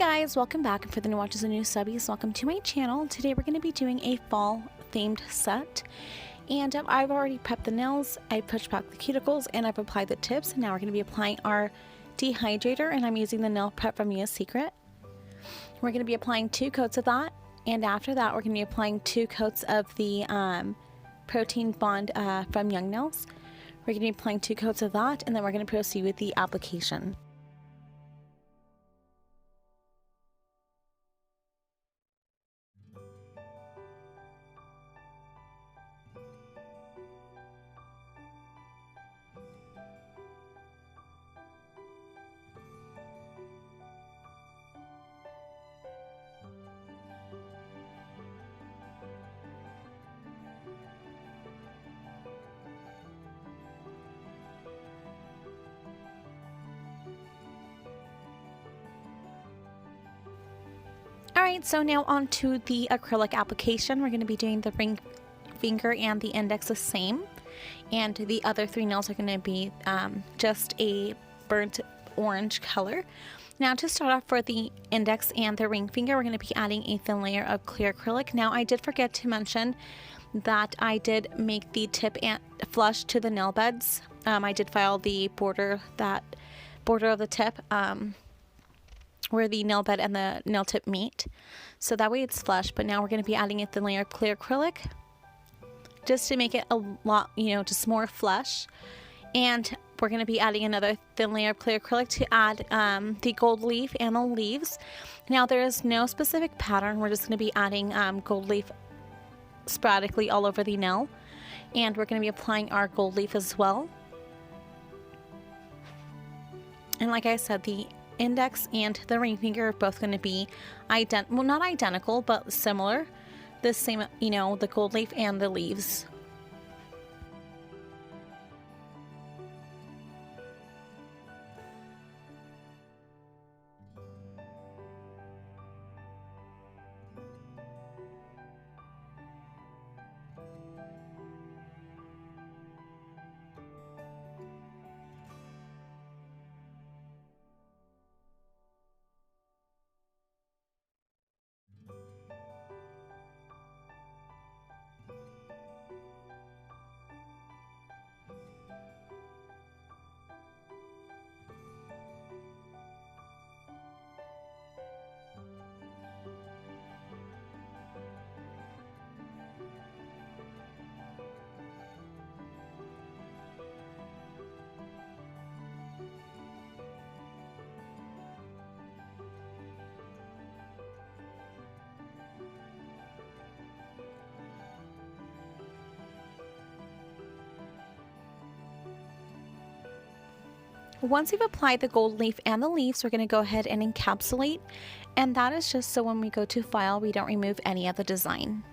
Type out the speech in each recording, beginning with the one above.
guys, welcome back, and for the new watchers and new subbies, welcome to my channel. Today we're going to be doing a fall themed set, and I've already prepped the nails, I pushed back the cuticles, and I've applied the tips, and now we're going to be applying our dehydrator, and I'm using the nail prep from Mia's Secret. We're going to be applying 2 coats of that, and after that we're going to be applying 2 coats of the protein bond from Young Nails. We're going to be applying 2 coats of that, and then we're going to proceed with the application. Alright, so now on to the acrylic application. We're going to be doing the ring finger and the index the same. And the other 3 nails are going to be just a burnt orange color. Now to start off for the index and the ring finger, we're going to be adding a thin layer of clear acrylic. Now I did forget to mention that I did make the tip and flush to the nail beds. I did file the border of the tip where the nail bed and the nail tip meet, so that way it's flush. But now we're going to be adding a thin layer of clear acrylic just to make it a lot, just more flush. And we're going to be adding another thin layer of clear acrylic to add the gold leaf and the leaves. Now there is no specific pattern, we're just going to be adding gold leaf sporadically all over the nail, and we're going to be applying our gold leaf as well. And like I said, the index and the ring finger are both going to be not identical, but similar. The same, the gold leaf and the leaves. Once you've applied the gold leaf and the leaves, we're going to go ahead and encapsulate, and that is just so when we go to file, we don't remove any of the design.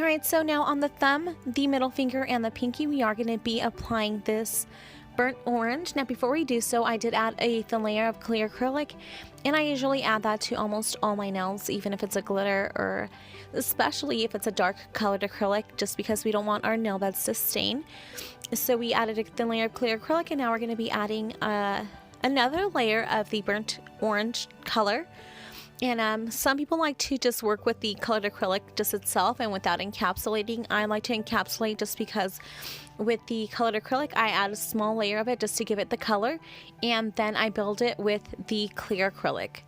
Alright, so now on the thumb, the middle finger, and the pinky, we are going to be applying this burnt orange. Now before we do so, I did add a thin layer of clear acrylic, and I usually add that to almost all my nails, even if it's a glitter or especially if it's a dark colored acrylic, just because we don't want our nail beds to stain. So we added a thin layer of clear acrylic, and now we're going to be adding another layer of the burnt orange color. And some people like to just work with the colored acrylic just itself and without encapsulating. I like to encapsulate just because with the colored acrylic I add a small layer of it just to give it the color, and then I build it with the clear acrylic.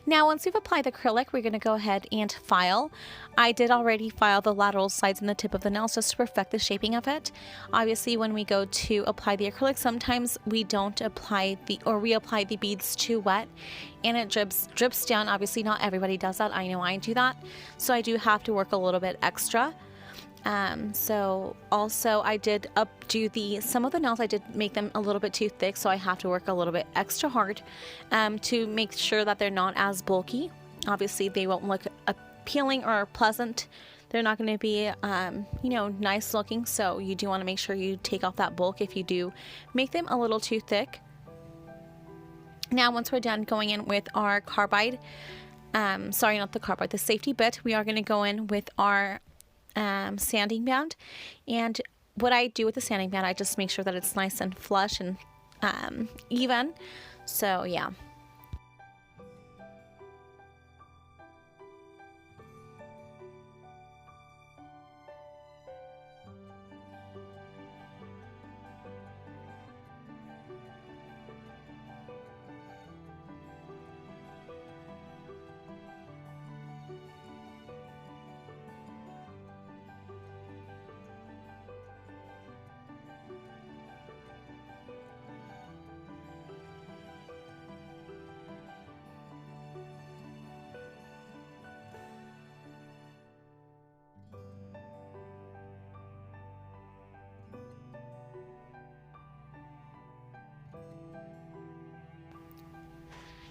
Now once we've applied the acrylic, we're going to go ahead and file. I did already file the lateral sides and the tip of the nails just to perfect the shaping of it. Obviously when we go to apply the acrylic, sometimes we don't apply we apply the beads too wet and it drips down. Obviously not everybody does that. I know I do that. So I do have to work a little bit extra. So also I did updo some of the nails, I did make them a little bit too thick, so I have to work a little bit extra hard to make sure that they're not as bulky. Obviously they won't look appealing or pleasant. They're not going to be, you know, nice looking, so you do want to make sure you take off that bulk if you do make them a little too thick. Now once we're done going in with our carbide, sorry, not the carbide, the safety bit, we are going to go in with our sanding band. And what I do with the sanding band, I just make sure that it's nice and flush and even. So yeah.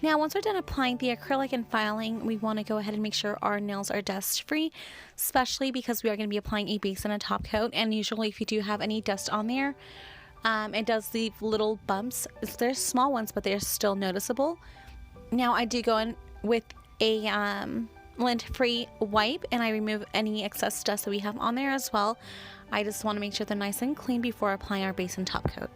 Now, once we're done applying the acrylic and filing, we want to go ahead and make sure our nails are dust free, especially because we are going to be applying a base and a top coat. And usually if you do have any dust on there, it does leave little bumps. They're small ones, but they're still noticeable. Now, I do go in with a lint-free wipe and I remove any excess dust that we have on there as well. I just want to make sure they're nice and clean before applying our base and top coat.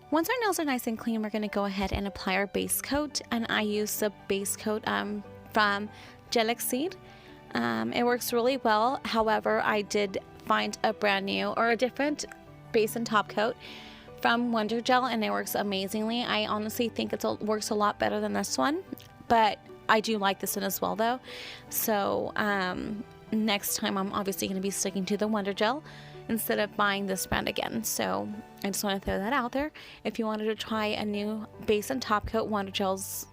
Once our nails are nice and clean, we're going to go ahead and apply our base coat, and I use the base coat from Gelaxide. It works really well. However, I did find a brand new or a different base and top coat from Wonder Gel, and it works amazingly. I honestly think it works a lot better than this one, but I do like this one as well though. So next time I'm obviously going to be sticking to the Wonder Gel instead of buying this brand again. So I just want to throw that out there. If you wanted to try a new base and top coat, Wonder Gel's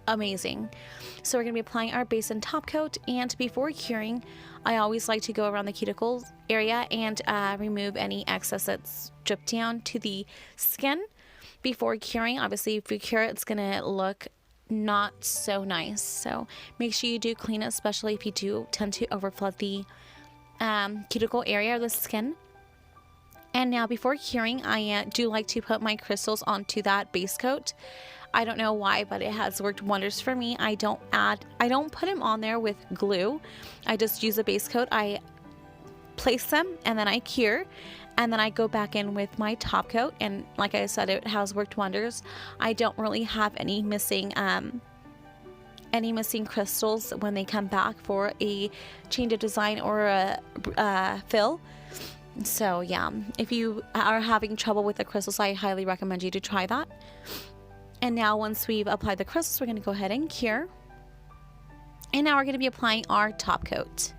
amazing. So we're going to be applying our base and top coat, and before curing, I always like to go around the cuticles area and remove any excess that's dripped down to the skin before curing. Obviously, if you cure it, it's going to look not so nice. So make sure you do clean it, especially if you do tend to overflood the cuticle area of the skin. And now before curing, I do like to put my crystals onto that base coat. I don't know why, but it has worked wonders for me. I don't put them on there with glue. I just use a base coat. I place them and then I cure, and then I go back in with my top coat, and like I said, it has worked wonders. I don't really have any missing crystals when they come back for a change of design or a fill. So yeah, if you are having trouble with the crystals, I highly recommend you to try that. And now once we've applied the crystals, we're going to go ahead and cure. And now we're going to be applying our top coat.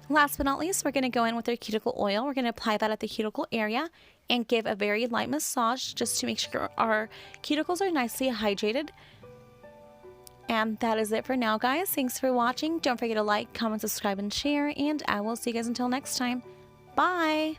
Last but not least, we're going to go in with our cuticle oil. We're going to apply that at the cuticle area and give a very light massage just to make sure our cuticles are nicely hydrated. And that is it for now, guys. Thanks for watching. Don't forget to like, comment, subscribe, and share, and I will see you guys until next time. Bye!